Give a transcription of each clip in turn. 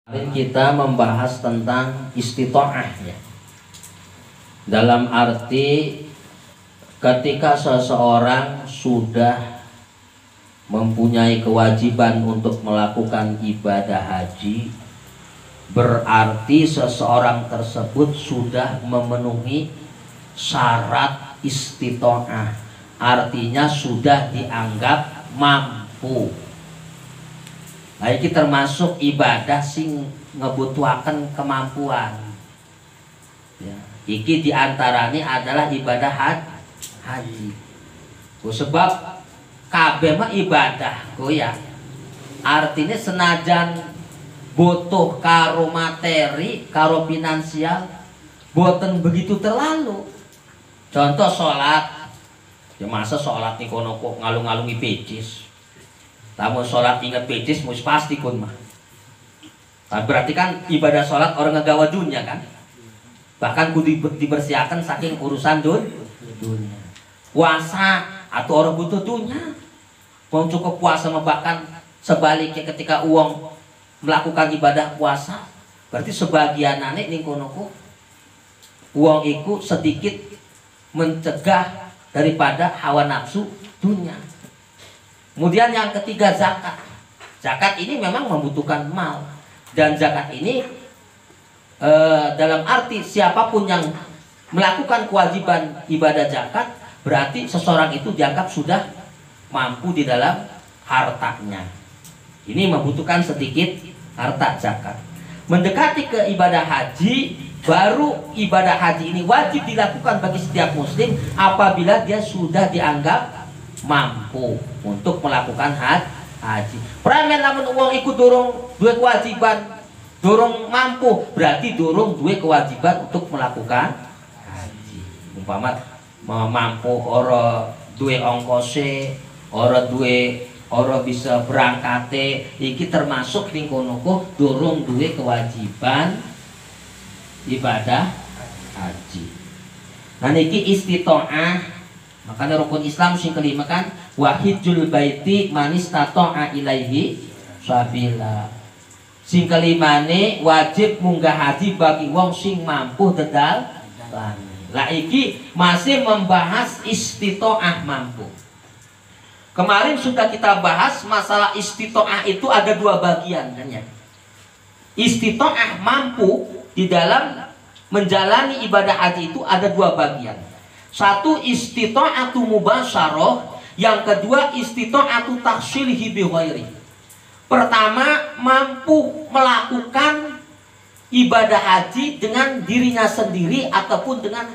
Kemarin kita membahas tentang istitoah ya. Dalam arti ketika seseorang sudah mempunyai kewajiban untuk melakukan ibadah haji, berarti seseorang tersebut sudah memenuhi syarat istitoah. Artinya sudah dianggap mampu. Nah, ini termasuk ibadah sing ngebutuhaken kemampuan. Ya, iki diantaranya adalah ibadah haji. Sebab kabeh mah ibadah ya. Artinya senajan butuh karo materi, karo finansial, boten begitu terlalu. Contoh sholat, ya masa sholat nih kono kok ngalung-ngalungi pecis. Tamu sholat ingat pecis mus pasti kun mah. Berarti kan ibadah sholat orang ngagawa dunia kan. Bahkan kudu dibersihakan saking urusan dunia. Puasa atau orang butuh dunia. Mau cukup puasa bahkan sebaliknya ketika uang melakukan ibadah puasa, berarti sebagian anek ning kono ku uang itu sedikit mencegah daripada hawa nafsu dunia. Kemudian yang ketiga zakat. Zakat ini memang membutuhkan mal. Dan zakat ini dalam arti siapapun yang melakukan kewajiban ibadah zakat, berarti seseorang itu dianggap sudah mampu di dalam hartanya. Ini membutuhkan sedikit harta zakat. Mendekati ke ibadah haji, baru ibadah haji ini wajib dilakukan bagi setiap muslim apabila dia sudah dianggap mampu untuk melakukan haji. Pramen namun uang ikut dorong dua kewajiban, dorong mampu berarti dorong dua kewajiban untuk melakukan haji. Umpama mampu ora dua ongkose, ora bisa berangkate, iki termasuk ning kono kok dorong dua kewajiban ibadah haji. Nah niki istitoah. Makanya rukun Islam sing kelima kan wahidul baiti manis tato'a ilaihi sabila. Sing kelimane wajib munggah haji bagi wong sing mampu dedal. Lah iki masih membahas istitoah mampu. Kemarin sudah kita bahas masalah istitoah itu ada dua bagian kan ya. Istitoah mampu di dalam menjalani ibadah haji itu ada dua bagian. Satu istita'atu mubasyarah, yang kedua istita'atu tahsilhi bi ghairi. Pertama, mampu melakukan ibadah haji dengan dirinya sendiri ataupun dengan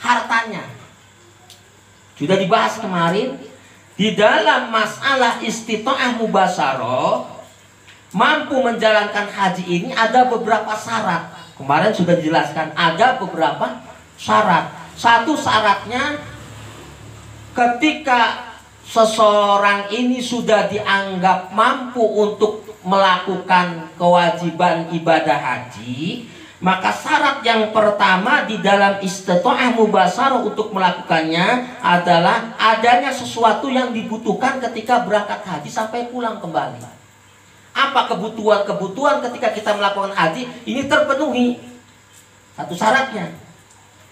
hartanya. Sudah dibahas kemarin di dalam masalah istita'ah mubasyarah, mampu menjalankan haji ini ada beberapa syarat. Kemarin sudah dijelaskan ada beberapa syarat. Satu syaratnya ketika seseorang ini sudah dianggap mampu untuk melakukan kewajiban ibadah haji, maka syarat yang pertama di dalam istita'ah mubasyarah untuk melakukannya adalah adanya sesuatu yang dibutuhkan ketika berangkat haji sampai pulang kembali. Apa kebutuhan ketika kita melakukan haji ini terpenuhi? Satu syaratnya.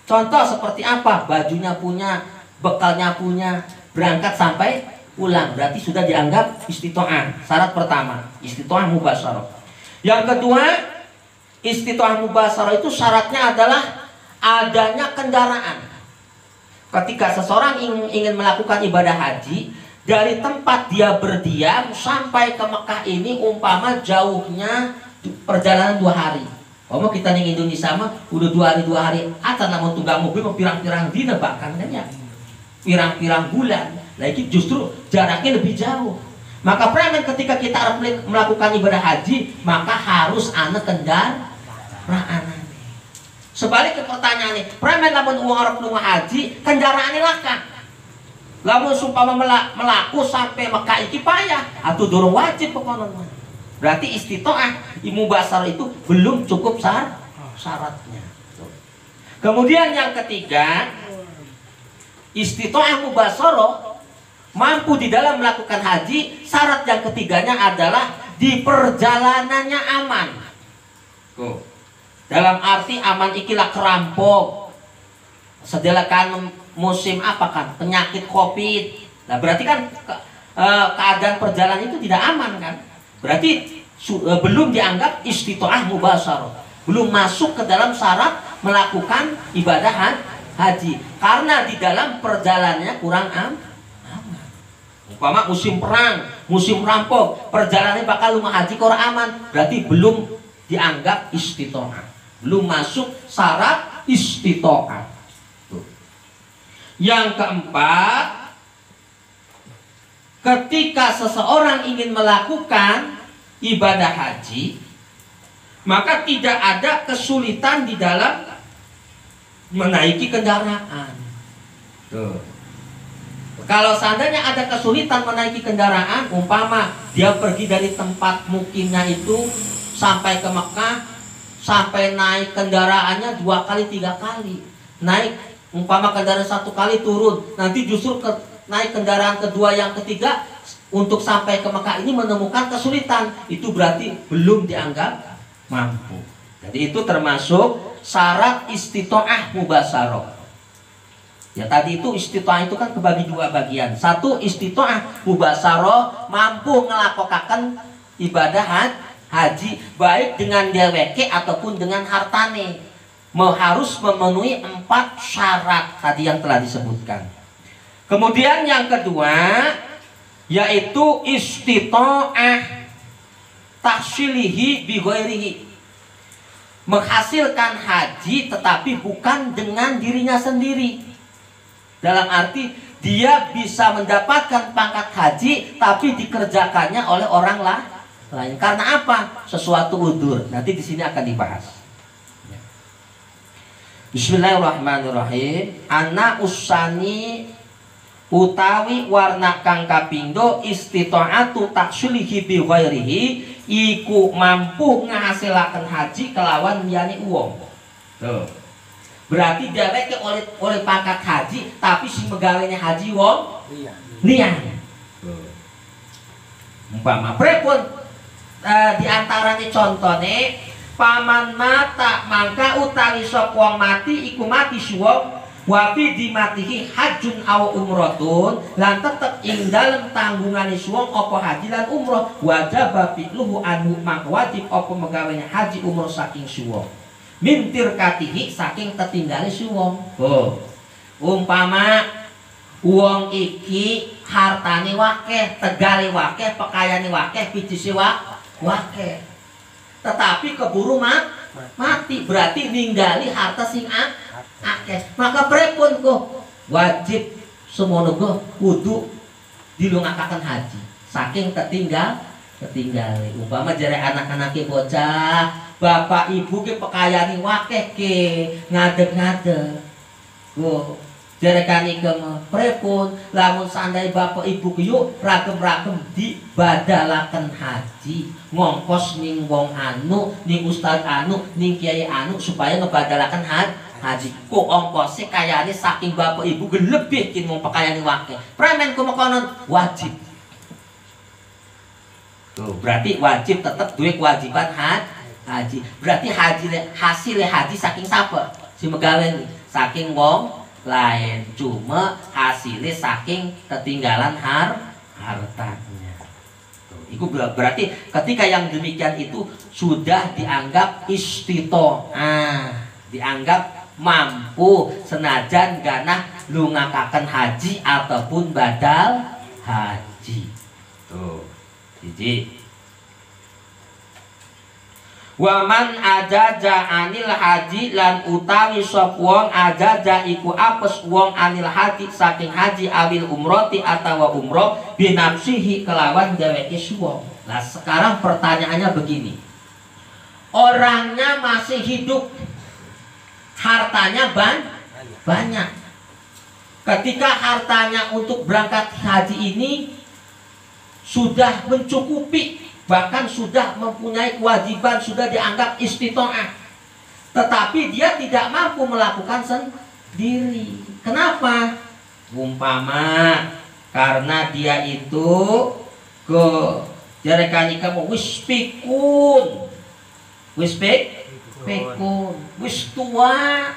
Contoh seperti apa? Bajunya punya, bekalnya punya, berangkat sampai pulang. Berarti sudah dianggap istitoah. Syarat pertama, istitoah mubasyarah. Yang kedua, istitoah mubasyarah itu syaratnya adalah adanya kendaraan. Ketika seseorang ingin melakukan ibadah haji, dari tempat dia berdiam sampai ke Mekah ini umpama jauhnya perjalanan 2 hari. Kalau kita ning Indonesia mah udah 2 hari atas namun tunggang mobil mau pirang-pirang dina bahkan kan ya. Pirang-pirang bulan. Nah ini justru jaraknya lebih jauh. Maka premen ketika kita melakukan ibadah haji, maka harus ana kendaraan. Sebaliknya pertanyaannya, premen lamun uang arep lunga haji, kendaraane laka. Lamun sumpama melaku sampai Mekah iki payah, atuh durung wajib pokoknya. Berarti istitoah mubasyarah itu belum cukup syaratnya. Kemudian yang ketiga, istitoah mubasyarah mampu di dalam melakukan haji, syarat yang ketiganya adalah di perjalanannya aman. Dalam arti aman ikilah kerampok. Sedelakan musim apa kan? Penyakit Covid. Nah, berarti kan keadaan perjalanan itu tidak aman kan? Berarti belum dianggap istitoah mubasyarah. Belum masuk ke dalam syarat melakukan ibadah haji. Karena di dalam perjalanannya kurang aman. Umpama musim perang, musim rampok, perjalanan bakal lumah haji kurang aman, berarti belum dianggap istitoah, belum masuk syarat istitoah. Yang keempat, ketika seseorang ingin melakukan ibadah haji, maka tidak ada kesulitan di dalam menaiki kendaraan. Kalau seandainya ada kesulitan menaiki kendaraan, umpama dia pergi dari tempat mukimnya itu sampai ke Mekah, sampai naik kendaraannya 2 kali 3 kali, naik umpama kendaraan 1 kali turun, nanti justru naik kendaraan kedua yang ketiga untuk sampai ke Mekah ini menemukan kesulitan, itu berarti belum dianggap mampu. Jadi itu termasuk syarat istitoah mubasyarah. Ya tadi itu istitoah itu kan kebagi 2 bagian. Satu istitoah mubasyarah, mampu ngelakokaken ibadah haji baik dengan dheweke ataupun dengan hartane. Harus memenuhi 4 syarat tadi yang telah disebutkan. Kemudian yang kedua yaitu istitoah tahsilihi bi ghairihi. Menghasilkan haji tetapi bukan dengan dirinya sendiri. Dalam arti dia bisa mendapatkan pangkat haji tapi dikerjakannya oleh orang lain. Karena apa? Sesuatu udzur. Nanti di sini akan dibahas. Bismillahirrahmanirrahim. Ana usani utawi warna kang kapindo istitoatu taksulihi bi ghairihi iku mampu ngasilaken haji kelawan liyane wong. Tuh. Berarti dheweke oleh pangkat haji tapi si megawene haji wong liyan. Umpama pripun diantarane contone paman mata mangka utawi sapa wong mati iku mati suwa wa fi dimatihi hajjun aw umratun lan tetep ing dalem tanggungane suwa apa haji lan umrah wajib fi'luhu anhu maka wajib apa megawene haji umrah saking suwa mintir katihi saking tetinggale si wong. Umpama wong iki hartane wakeh, tegale wakeh, pekayane wakeh, bijise wakeh. Tetapi keburu mati, berarti ninggali harta sing akeh. Maka pripun kok wajib semono go kudu dilungakaken haji saking ketinggale. Umpama jare anak-anake bocah, bapak ibu ke pekayani wakeh ke ngadeg-ngadeg. Jare kanike pripun lamun sandai bapak ibu ke yuk ragem-ragem dibadalaken haji, ngongkos ning wong anu, ning ustaz anu, ning kiai anu supaya ngebadalaken haji. Kok ongkose kayane saking bapak ibu lebih kin wong pekayani wakeh. Premen kumakonon wajib. Tuh, berarti wajib tetap duwe kewajiban haji. Berarti hasilnya haji saking sapa? Si megawen saking wong lain. Cuma hasilnya saking ketinggalan hartanya. Tuh, itu berarti ketika yang demikian itu sudah dianggap istitoah, dianggap mampu senajan ganah lungakaken haji ataupun badal haji. Tuh. Jadi waman ajaja anil haji lan utawi sop wong ajaja iku apes wong anil haji saking haji awil umroti atawa umroh binafsihi kelawan dheweke suwong. Nah sekarang pertanyaannya begini, orangnya masih hidup, hartanya banyak. Ketika hartanya untuk berangkat haji ini sudah mencukupi, bahkan sudah mempunyai kewajiban, sudah dianggap istitoah, tetapi dia tidak mampu melakukan sendiri. Kenapa? Umpama karena dia itu Jare kanika mau wis pikun. Wis pikun. Wis tua.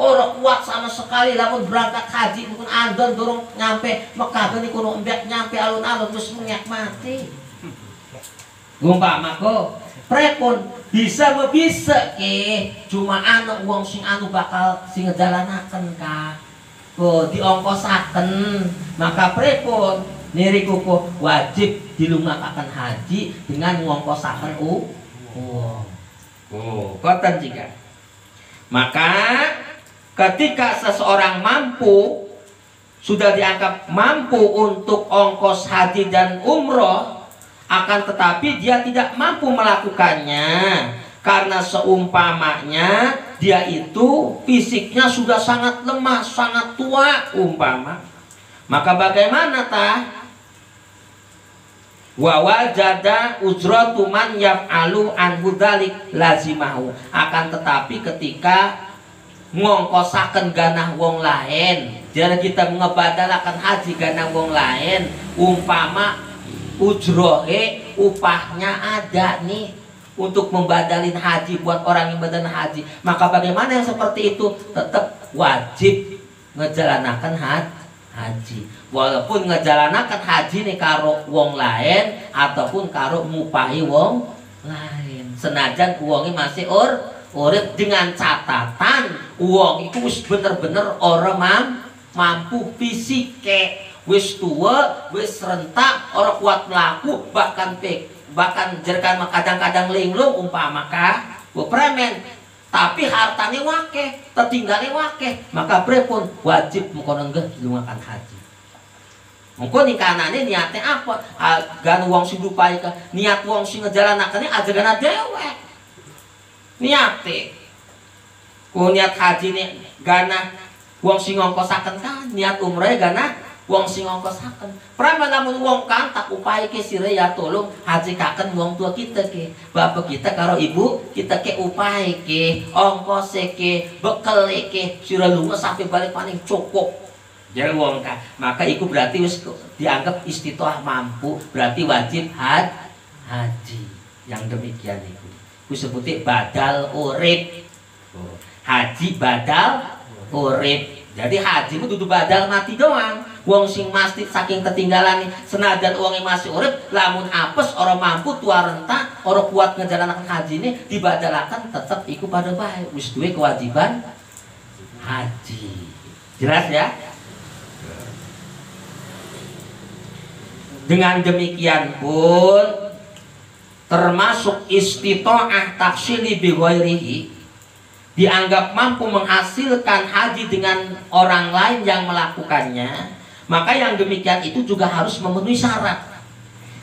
Ora kuat sama sekali lamun berangkat haji pun andon durung nyampe Mekah geni kuno embek nyampe alun-alun wis mengyak mati. Umpama ko prepun bisa cuma anak wong sing anu bakal sing ngejalanaken ka. Ko diongkosaken maka prepun niriku ko wajib dilumakaken haji dengan ngongkosaken uang. Oh, koten jika. Maka ketika seseorang mampu sudah dianggap mampu untuk ongkos haji dan umroh, akan tetapi dia tidak mampu melakukannya karena seumpamanya dia itu fisiknya sudah sangat lemah, sangat tua umpama. Maka bagaimana tah? Wa wajada ujratu man yaf'alu an hudzalik lazimahu. Akan tetapi ketika ngongkosaken ganah wong lain, jadi kita ngebadalakan haji ganah wong lain, umpama ujrohe upahnya ada nih untuk membadalin haji buat orang yang badalin haji, maka bagaimana yang seperti itu tetap wajib ngejalanakan haji, walaupun ngejalanakan haji nih karo wong lain ataupun karo mupahi wong lain, senajan uangnya masih urip dengan catatan uang itu wis bener-bener orang mampu fisik wis tua, wis rentak, orang kuat melaku, bahkan jerkan kadang-kadang linglung umpama kah premen, tapi hartanya wakeh, tertinggalnya wakeh, maka prepun wajib mengkonon dilungakan haji. Mungkin nih kanane niatnya apa? Gan wong sing dupai ka, niat wong sing ngejalanakane ajaran dewek. Niate ku niat haji nih gana wong sing ngongkosaken kan niat umroh gana wong sing ngongkosaken prama lamun wong kan tak upaya ke sire ya tolong haji kaken wong tua kita ke bapak kita karo ibu kita ke upaya ke ongkos ke bekal ke sira lunga sampai balik paling cukup jadi wong kan maka itu berarti wis dianggap istitoah mampu berarti wajib haji yang demikian itu sebutin badal urip haji badal urip jadi haji itu dudu badal mati doang wong sing mati saking ketinggalan nih senajan uangnya masih urip lamun apes orang mampu tua renta orang kuat ngejalankan haji ini dibadalakan tetap ikut pada baik wis duwe kewajiban haji jelas ya. Dengan demikian pun termasuk istito'ah taksili bi ghairihi dianggap mampu menghasilkan haji dengan orang lain yang melakukannya, maka yang demikian itu juga harus memenuhi syarat.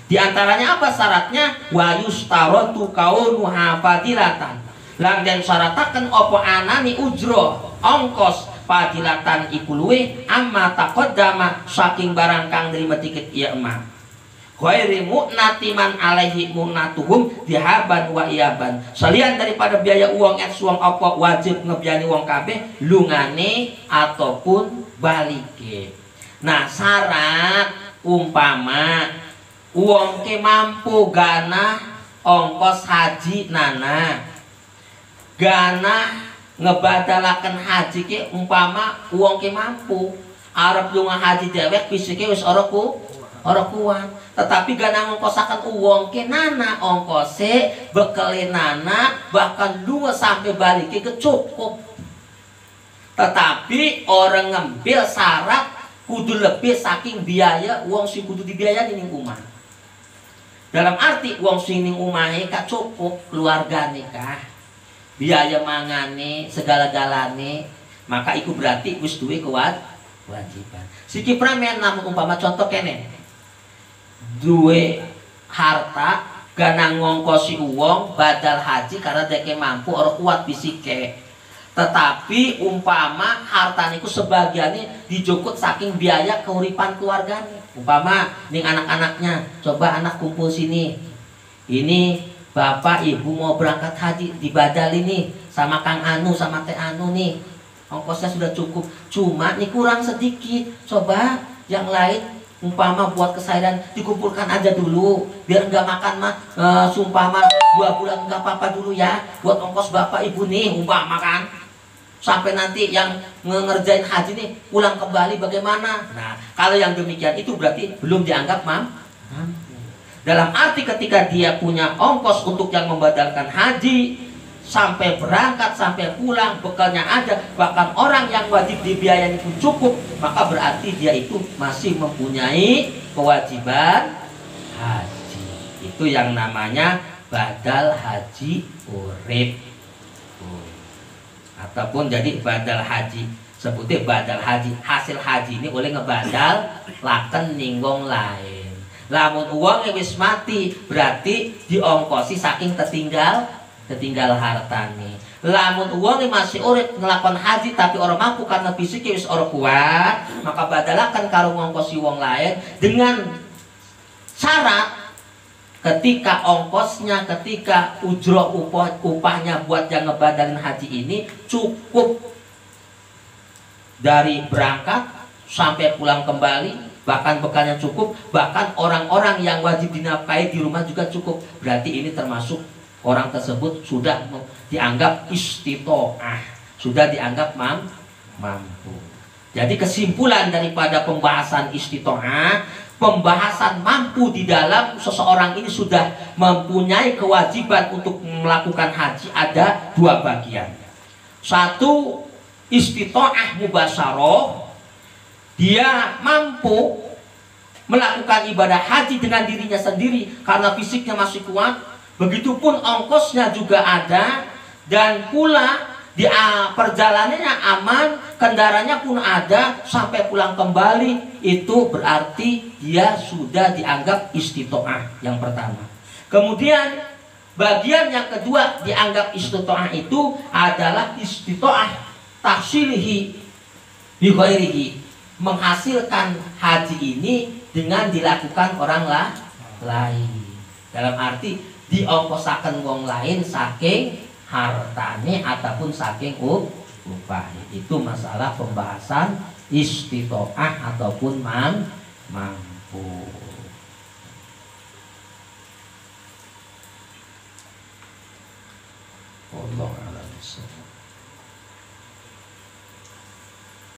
Di antaranya apa syaratnya? Wa yustaratu kaunuha fadilatan. Lan den syarataken apa anani ujro ongkos fadilatan iku luwih amma taqaddama saking barang kang nrima tiket ieu mah. Ghairi mu'natiman alaihi mu'natuhum dihaban wa iyaban. Salian daripada biaya uang suang apa wajib ngebiani uang kabeh lungane ataupun balike. Nah syarat umpama uang ke mampu ganah ongkos haji nana ganah ngebadalakan haji ke umpama uang ke mampu arep lunga haji dewek fisike wis ora kuat tetapi gana ngongkosakan uang ke nana ongkose bekele nana bahkan lunga sampai balik ke cukup tetapi orang ngambil syarat kudu lebih saking biaya uang si kudu dibiayai ning umah dalam arti uang sing ning umahe ka cukup keluarga nikah biaya mangane segala-galane maka itu berarti wis duwe kewajiban siki pramen namun umpama contoh kene duwe harta gana ngongkosi uang badal haji karena deke mampu orang kuat fisike tetapi umpama harta niku sebagiannya dijukut saking biaya keuripan keluarganya umpama ning anak-anaknya coba anak kumpul sini ini bapak ibu mau berangkat haji dibadal ini sama Kang Anu sama Teh Anu nih ongkosnya sudah cukup cuma nih kurang sedikit coba yang lain umpama buat kesairan dikumpulkan aja dulu, biar nggak makan mah sumpama 2 bulan nggak apa-apa dulu ya, buat ongkos bapak ibu nih umpama kan, sampai nanti yang ngerjain haji nih pulang kembali bagaimana. Nah kalau yang demikian itu berarti belum dianggap mampu. Dalam arti ketika dia punya ongkos untuk yang membadalkan haji, sampai berangkat sampai pulang bekalnya ada, bahkan orang yang wajib dibiayai pun cukup, maka berarti dia itu masih mempunyai kewajiban haji. Itu yang namanya badal haji urip, ataupun jadi badal haji, sebutnya badal haji, hasil haji ini oleh ngebadal laken ninggong lain. Lamun uang yang wis mati berarti diongkosi saking ketinggal hartane. Lamun uangnya masih urip ngelakon haji tapi orang mampu karena fisiknya wis orang kuat, maka badalakan karo ngongkosi wong lain dengan syarat ketika ongkosnya, ketika ujroh upahnya buat yang ngebadalin haji ini cukup dari berangkat sampai pulang kembali, bahkan bekalnya cukup, bahkan orang-orang yang wajib dinafkahi di rumah juga cukup. Berarti ini termasuk orang tersebut sudah dianggap istitoah, sudah dianggap mampu. Jadi kesimpulan daripada pembahasan istitoah, pembahasan mampu di dalam seseorang ini sudah mempunyai kewajiban untuk melakukan haji ada 2 bagian. Satu, istitoah mubasaroh, dia mampu melakukan ibadah haji dengan dirinya sendiri karena fisiknya masih kuat. Begitupun ongkosnya juga ada, dan pula di perjalanannya aman, kendaraannya pun ada sampai pulang kembali. Itu berarti dia sudah dianggap istitoah yang pertama. Kemudian bagian yang kedua dianggap istitoah itu adalah istitoah tahsilihi bi ghairihi, menghasilkan haji ini dengan dilakukan orang lain. Dalam arti diongkosaken wong lain saking hartane ataupun saking upah. Itu masalah pembahasan istitoah ataupun mampu. Allah a'lam.